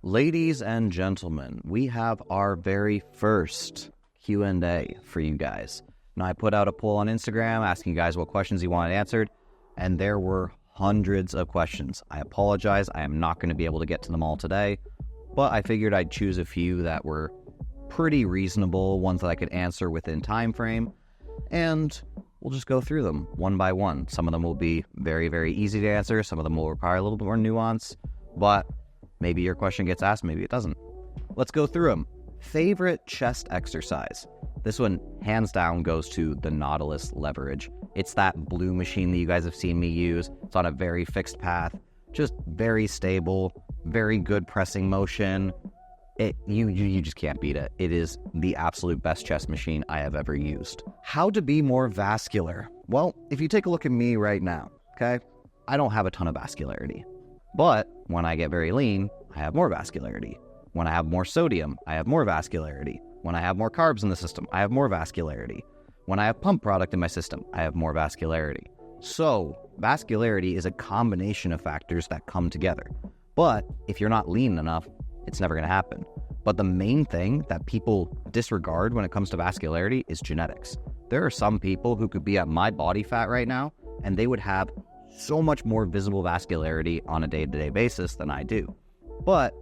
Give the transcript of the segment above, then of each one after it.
Ladies and gentlemen, we have our very first Q&A for you guys. Now, I put out a poll on Instagram asking you guys what questions you wanted answered, and there were hundreds of questions. I apologize, I am not going to be able to get to them all today, but I figured I'd choose a few that were pretty reasonable, ones that I could answer within time frame, and we'll just go through them one by one. Some of them will be very, very easy to answer. Some of them will require a little bit more nuance, but maybe your question gets asked, maybe it doesn't. Let's go through them. Favorite chest exercise? This one, hands down, goes to the Nautilus leverage. It's that blue machine that you guys have seen me use. It's on a very fixed path, just very stable, very good pressing motion. You just can't beat it. It is the absolute best chest machine I have ever used. How to be more vascular? Well, if you take a look at me right now, okay, I don't have a ton of vascularity. But when I get very lean, I have more vascularity. When I have more sodium, I have more vascularity. When I have more carbs in the system, I have more vascularity. When I have pump product in my system, I have more vascularity. So, vascularity is a combination of factors that come together. But if you're not lean enough, it's never going to happen. But the main thing that people disregard when it comes to vascularity is genetics. There are some people who could be at my body fat right now, and they would have so much more visible vascularity on a day-to-day basis than I do. But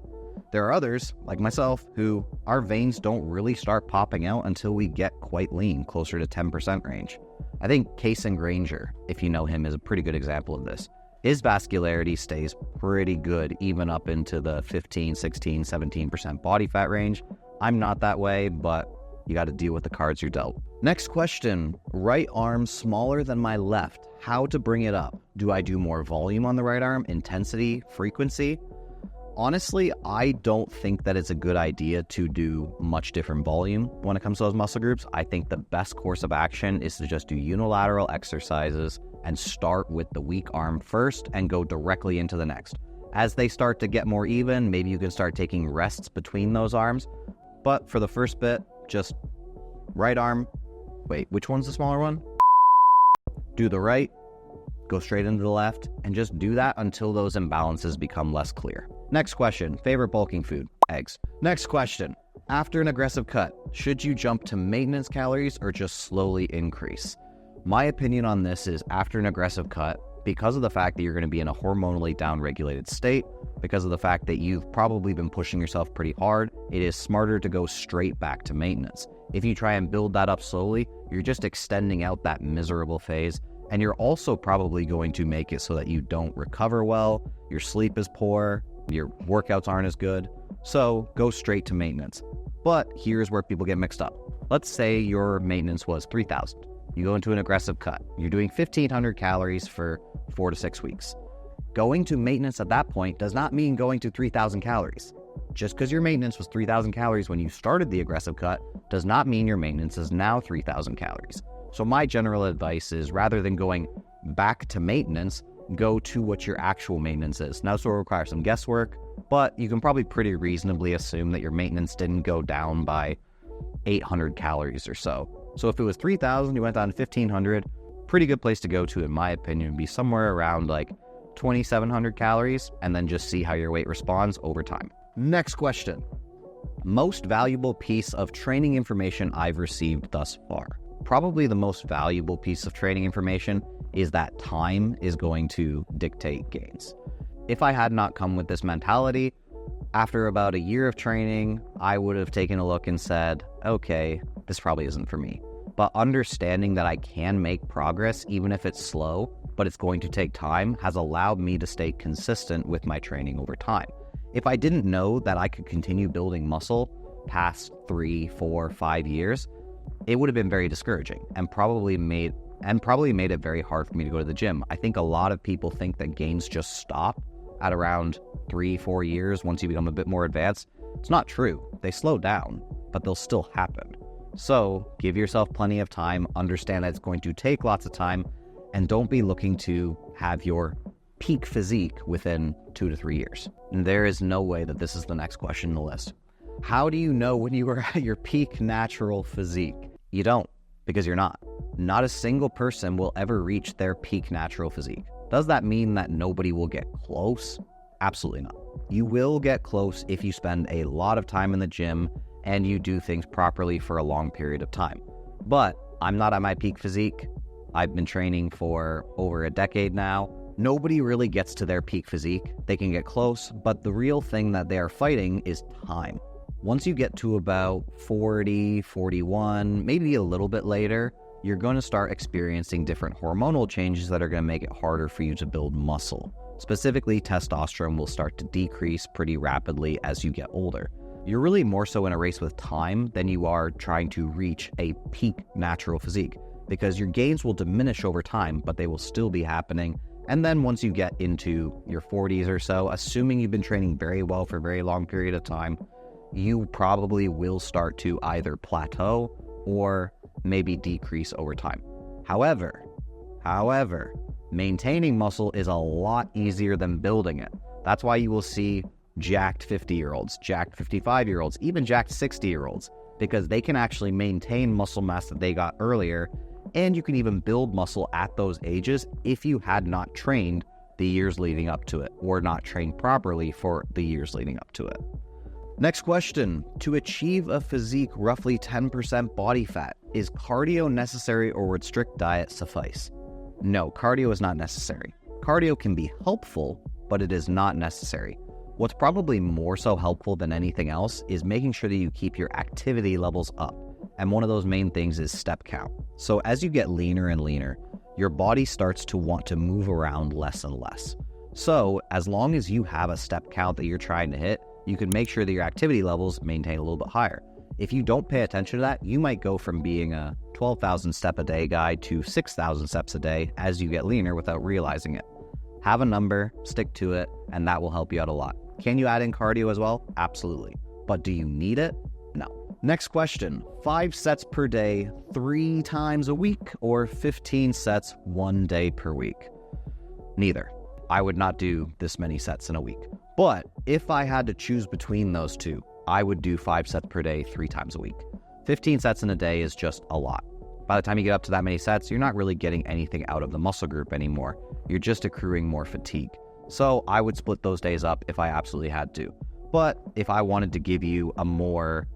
there are others, like myself, who our veins don't really start popping out until we get quite lean, closer to 10% range. I think Case and Granger, if you know him, is a pretty good example of this. His vascularity stays pretty good even up into the 15, 16, 17% body fat range. I'm not that way, but you got to deal with the cards you're dealt. Next question, right arm smaller than my left. How to bring it up? Do I do more volume on the right arm, intensity, frequency? Honestly, I don't think that it's a good idea to do much different volume when it comes to those muscle groups. I think the best course of action is to just do unilateral exercises and start with the weak arm first and go directly into the next. As they start to get more even, maybe you can start taking rests between those arms. But for the first bit, just right arm. Wait, which one's the smaller one? Do the right, go straight into the left, and just do that until those imbalances become less clear. Next question, favorite bulking food? Eggs. Next question, after an aggressive cut, should you jump to maintenance calories or just slowly increase? My opinion on this is after an aggressive cut, because of the fact that you're going to be in a hormonally downregulated state, because of the fact that you've probably been pushing yourself pretty hard, it is smarter to go straight back to maintenance. If you try and build that up slowly, you're just extending out that miserable phase, and you're also probably going to make it so that you don't recover well, your sleep is poor, your workouts aren't as good, so go straight to maintenance. But here's where people get mixed up. Let's say your maintenance was 3,000. You go into an aggressive cut. You're doing 1,500 calories for 4 to 6 weeks. Going to maintenance at that point does not mean going to 3,000 calories. Just because your maintenance was 3,000 calories when you started the aggressive cut does not mean your maintenance is now 3,000 calories. So my general advice is rather than going back to maintenance, go to what your actual maintenance is. Now, this will require some guesswork, but you can probably pretty reasonably assume that your maintenance didn't go down by 800 calories or so. So if it was 3,000, you went down to 1,500, pretty good place to go to, in my opinion, would be somewhere around like 2,700 calories, and then just see how your weight responds over time. Next question. Most valuable piece of training information I've received thus far. Probably the most valuable piece of training information is that time is going to dictate gains. If I had not come with this mentality, after about a year of training, I would have taken a look and said, okay, this probably isn't for me. But understanding that I can make progress, even if it's slow, but it's going to take time, has allowed me to stay consistent with my training over time. If I didn't know that I could continue building muscle past 3, 4, 5 years, it would have been very discouraging and probably made it very hard for me to go to the gym. I think a lot of people think that gains just stop at around 3, 4 years once you become a bit more advanced. It's not true. They slow down, but they'll still happen. So give yourself plenty of time, understand that it's going to take lots of time, and don't be looking to have your peak physique within 2 to 3 years. And there is no way that this is the next question on the list. How do you know when you are at your peak natural physique? You don't, because you're not. Not a single person will ever reach their peak natural physique. Does that mean that nobody will get close? Absolutely not. You will get close if you spend a lot of time in the gym and you do things properly for a long period of time. But I'm not at my peak physique. I've been training for over a decade now. Nobody really gets to their peak physique. They can get close, but the real thing that they are fighting is time. Once you get to about 40, 41, maybe a little bit later, you're going to start experiencing different hormonal changes that are going to make it harder for you to build muscle. Specifically, testosterone will start to decrease pretty rapidly as you get older. You're really more so in a race with time than you are trying to reach a peak natural physique, because your gains will diminish over time, but they will still be happening. And then once you get into your 40s or so, assuming you've been training very well for a very long period of time, you probably will start to either plateau or maybe decrease over time. However, maintaining muscle is a lot easier than building it. That's why you will see jacked 50-year-olds, jacked 55-year-olds, even jacked 60-year-olds, because they can actually maintain muscle mass that they got earlier, and you can even build muscle at those ages if you had not trained the years leading up to it, or not trained properly for the years leading up to it. Next question. To achieve a physique roughly 10% body fat, is cardio necessary or would strict diet suffice? No, cardio is not necessary. Cardio can be helpful, but it is not necessary. What's probably more so helpful than anything else is making sure that you keep your activity levels up. And one of those main things is step count. So as you get leaner and leaner, your body starts to want to move around less and less. So as long as you have a step count that you're trying to hit, you can make sure that your activity levels maintain a little bit higher. If you don't pay attention to that, you might go from being a 12,000 step a day guy to 6,000 steps a day as you get leaner without realizing it. Have a number, stick to it, and that will help you out a lot. Can you add in cardio as well? Absolutely. But do you need it? No. Next question. 5 sets per day, 3 times a week, or 15 sets 1 day per week? Neither. I would not do this many sets in a week. But if I had to choose between those two, I would do 5 sets per day, 3 times a week. 15 sets in a day is just a lot. By the time you get up to that many sets, you're not really getting anything out of the muscle group anymore. You're just accruing more fatigue. So I would split those days up if I absolutely had to. But if I wanted to give you a more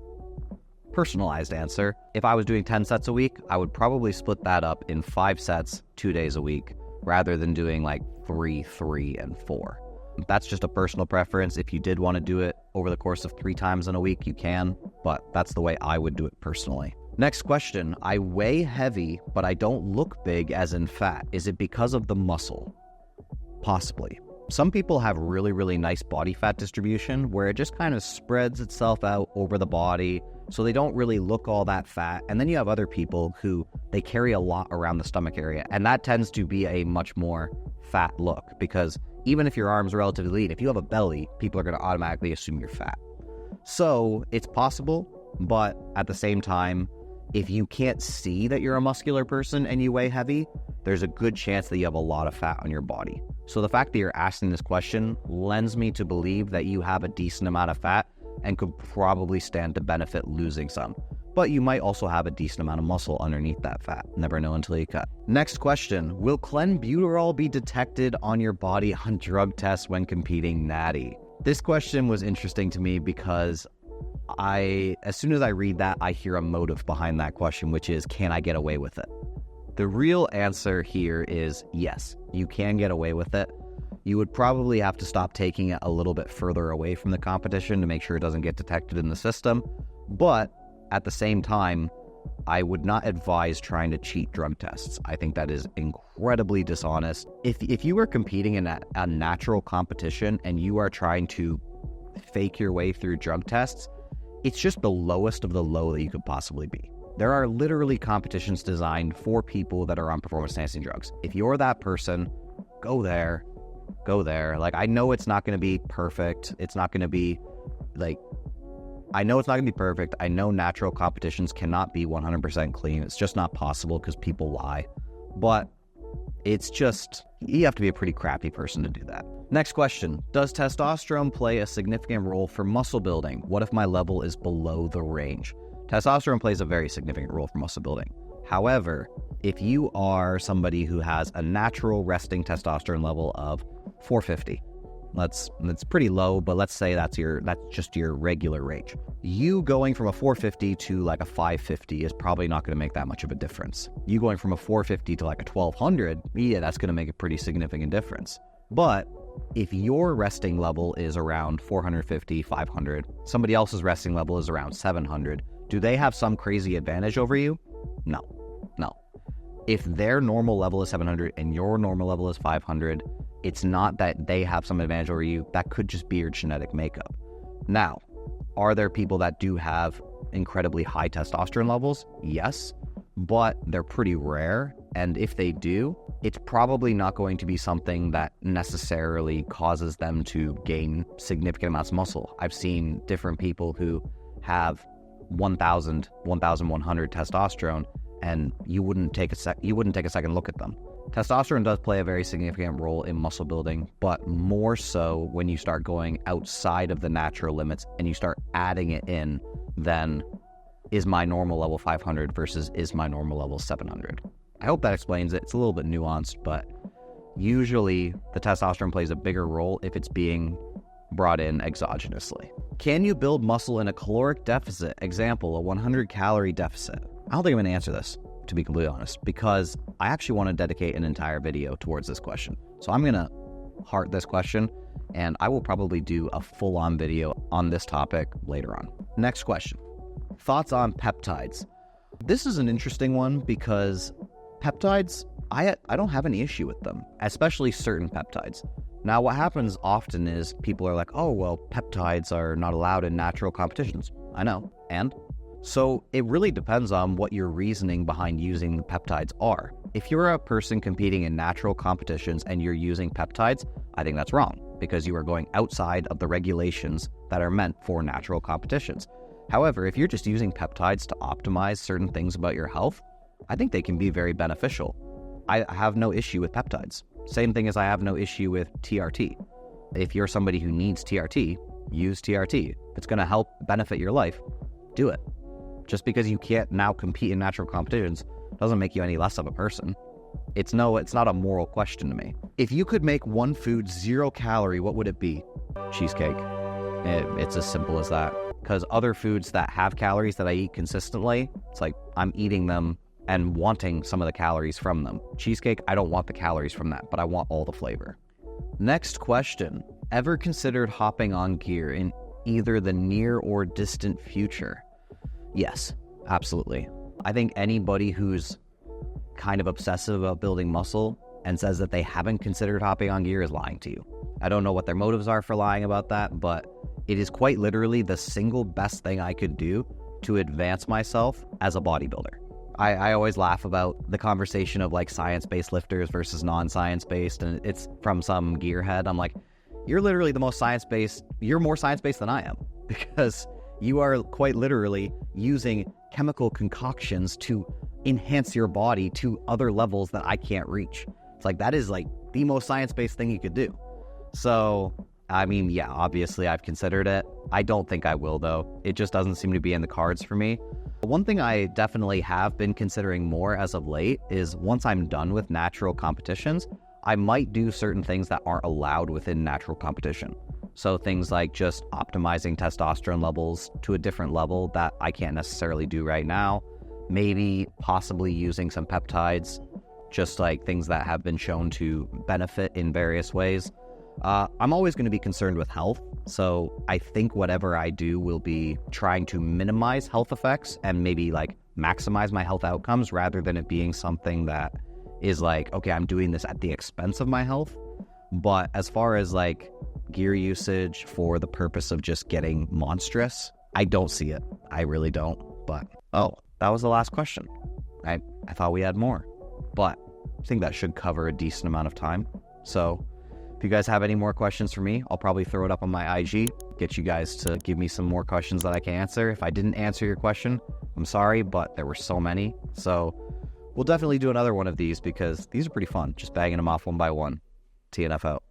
personalized answer, if I was doing 10 sets a week, I would probably split that up in 5 sets, 2 days a week, rather than doing like 3, 3, and 4. That's just a personal preference. If you did want to do it over the course of 3 times in a week, you can, but that's the way I would do it personally. Next question. I weigh heavy, but I don't look big as in fat. Is it because of the muscle? Possibly. Some people have really, really nice body fat distribution where it just kind of spreads itself out over the body, so they don't really look all that fat. And then you have other people who they carry a lot around the stomach area, and that tends to be a much more fat look, because even if your arms are relatively lean, if you have a belly, people are going to automatically assume you're fat. So it's possible, but at the same time, if you can't see that you're a muscular person and you weigh heavy, there's a good chance that you have a lot of fat on your body. So the fact that you're asking this question lends me to believe that you have a decent amount of fat and could probably stand to benefit losing some. But you might also have a decent amount of muscle underneath that fat. Never know until you cut. Next question. Will clenbuterol be detected on your body on drug tests when competing natty? This question was interesting to me because as soon as I read that, I hear a motive behind that question, which is, can I get away with it? The real answer here is yes, you can get away with it. You would probably have to stop taking it a little bit further away from the competition to make sure it doesn't get detected in the system. But at the same time, I would not advise trying to cheat drug tests. I think that is incredibly dishonest. If you are competing in a natural competition and you are trying to fake your way through drug tests, it's just the lowest of the low that you could possibly be. There are literally competitions designed for people that are on performance-enhancing drugs. If you're that person, go there. Like, I know it's not going to be perfect. It's not going to be, like, I know it's not going to be perfect. I know natural competitions cannot be 100% clean. It's just not possible because people lie. But it's just, you have to be a pretty crappy person to do that. Next question. Does testosterone play a significant role for muscle building? What if my level is below the range? Testosterone plays a very significant role for muscle building. However, if you are somebody who has a natural resting testosterone level of 450, That's pretty low, but let's say that's just your regular range. You going from a 450 to like a 550 is probably not going to make that much of a difference. You going from a 450 to like a 1200, yeah, that's going to make a pretty significant difference. But if your resting level is around 450, 500, somebody else's resting level is around 700, do they have some crazy advantage over you? No. If their normal level is 700 and your normal level is 500, it's not that they have some advantage over you. That could just be your genetic makeup. Now, are there people that do have incredibly high testosterone levels? Yes, but they're pretty rare. And if they do, it's probably not going to be something that necessarily causes them to gain significant amounts of muscle. I've seen different people who have 1,000, 1,100 testosterone, and you wouldn't take a second look at them. Testosterone does play a very significant role in muscle building, but more so when you start going outside of the natural limits and you start adding it in, then is my normal level 500 versus is my normal level 700? I hope that explains it. It's a little bit nuanced, but usually the testosterone plays a bigger role if it's being brought in exogenously. Can you build muscle in a caloric deficit? Example, a 100 calorie deficit. I don't think I'm going to answer this, to be completely honest, because I actually want to dedicate an entire video towards this question. So I'm going to heart this question, and I will probably do a full-on video on this topic later on. Next question. Thoughts on peptides? This is an interesting one because peptides, I don't have any issue with them, especially certain peptides. Now, what happens often is people are like, oh, well, peptides are not allowed in natural competitions. I know. And? So it really depends on what your reasoning behind using the peptides are. If you're a person competing in natural competitions and you're using peptides, I think that's wrong because you are going outside of the regulations that are meant for natural competitions. However, if you're just using peptides to optimize certain things about your health, I think they can be very beneficial. I have no issue with peptides. Same thing as I have no issue with TRT. If you're somebody who needs TRT, use TRT. If it's going to help benefit your life, do it. Just because you can't now compete in natural competitions doesn't make you any less of a person. It's not a moral question to me. If you could make one food 0 calorie, what would it be? Cheesecake. It's as simple as that. Because other foods that have calories that I eat consistently, it's like I'm eating them and wanting some of the calories from them. Cheesecake, I don't want the calories from that, but I want all the flavor. Next question. Ever considered hopping on gear in either the near or distant future? Yes, absolutely. I think anybody who's kind of obsessive about building muscle and says that they haven't considered hopping on gear is lying to you. I don't know what their motives are for lying about that, but it is quite literally the single best thing I could do to advance myself as a bodybuilder. I always laugh about the conversation of like science-based lifters versus non-science-based, and it's from some gearhead. I'm like, you're literally the most science-based, you're more science-based than I am, because you are quite literally using chemical concoctions to enhance your body to other levels that I can't reach. It's like, that is like the most science-based thing you could do. So, I mean, yeah, obviously I've considered it. I don't think I will though. It just doesn't seem to be in the cards for me. One thing I definitely have been considering more as of late is once I'm done with natural competitions, I might do certain things that aren't allowed within natural competition. So things like just optimizing testosterone levels to a different level that I can't necessarily do right now. Maybe possibly using some peptides, just like things that have been shown to benefit in various ways. I'm always going to be concerned with health, so I think whatever I do will be trying to minimize health effects and maybe like maximize my health outcomes rather than it being something that is like, okay, I'm doing this at the expense of my health. But as far as like gear usage for the purpose of just getting monstrous, I don't see it. I really don't. But, oh, that was the last question. I thought we had more, but I think that should cover a decent amount of time. So if you guys have any more questions for me, I'll probably throw it up on my IG, get you guys to give me some more questions that I can answer. If I didn't answer your question, I'm sorry, but there were so many. So we'll definitely do another one of these because these are pretty fun, just bagging them off one by one. TNF out.